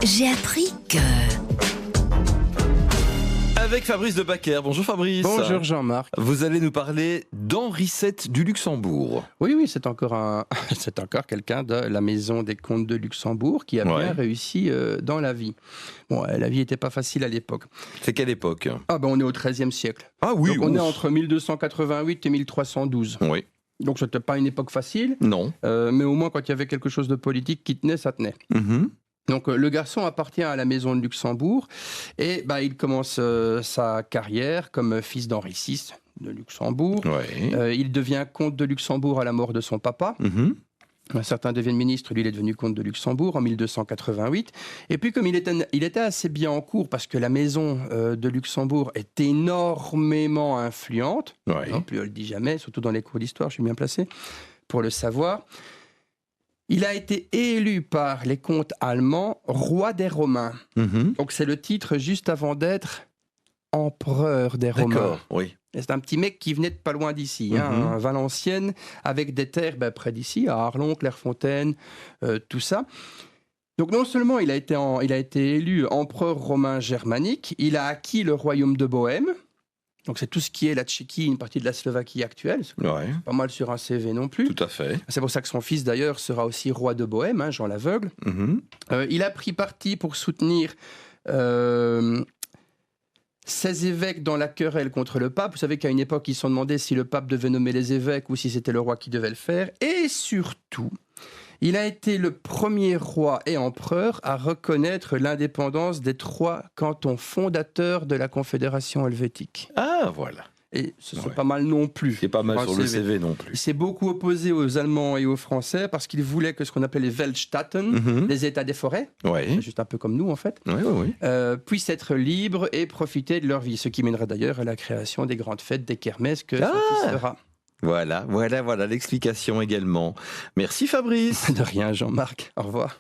J'ai appris que... Avec Fabrice de Bacquer. Bonjour Fabrice. Bonjour Jean-Marc. Vous allez nous parler d'Henri VII du Luxembourg. Oui, c'est encore quelqu'un de la maison des comtes de Luxembourg qui a bien réussi dans la vie. Bon, la vie n'était pas facile à l'époque. C'est quelle époque ? On est au XIIIe siècle. Ah oui. Donc, on est entre 1288 et 1312. Oui. Donc c'était pas une époque facile. Non. Mais au moins quand il y avait quelque chose de politique qui tenait, ça tenait. Donc le garçon appartient à la maison de Luxembourg et il commence sa carrière comme fils d'Henri VI de Luxembourg. Il devient comte de Luxembourg à la mort de son papa. Certains deviennent ministres, lui il est devenu comte de Luxembourg en 1288. Et puis comme il était assez bien en cours parce que la maison de Luxembourg est énormément influente, plus on le dit jamais, surtout dans les cours d'histoire, je suis bien placé pour le savoir. Il a été élu par les comtes allemands roi des Romains. Donc c'est le titre juste avant d'être empereur des Romains. D'accord, oui. Et c'est un petit mec qui venait de pas loin d'ici, Valenciennes, avec des terres près d'ici, à Arlon, Clairefontaine, tout ça. Donc non seulement il a été élu empereur romain germanique, il a acquis le royaume de Bohême. Donc c'est tout ce qui est la Tchéquie, une partie de la Slovaquie actuelle. C'est pas mal sur un CV non plus. Tout à fait. C'est pour ça que son fils d'ailleurs sera aussi roi de Bohême, Jean l'Aveugle. Il a pris parti pour soutenir ses évêques dans la querelle contre le pape. Vous savez qu'à une époque, ils se sont demandé si le pape devait nommer les évêques ou si c'était le roi qui devait le faire. Et surtout, il a été le premier roi et empereur à reconnaître l'indépendance des 3 cantons fondateurs de la Confédération helvétique. Ah, voilà. Et ce sont pas mal non plus. C'est pas mal sur le CV non plus. Il s'est beaucoup opposé aux Allemands et aux Français parce qu'il voulait que ce qu'on appelait les Weltstaaten, les États des forêts, juste un peu comme nous en fait, puissent être libres et profiter de leur vie. Ce qui mènera d'ailleurs à la création des grandes fêtes, des kermesses que son fils fera. Voilà l'explication également. Merci Fabrice. De rien Jean-Marc, au revoir.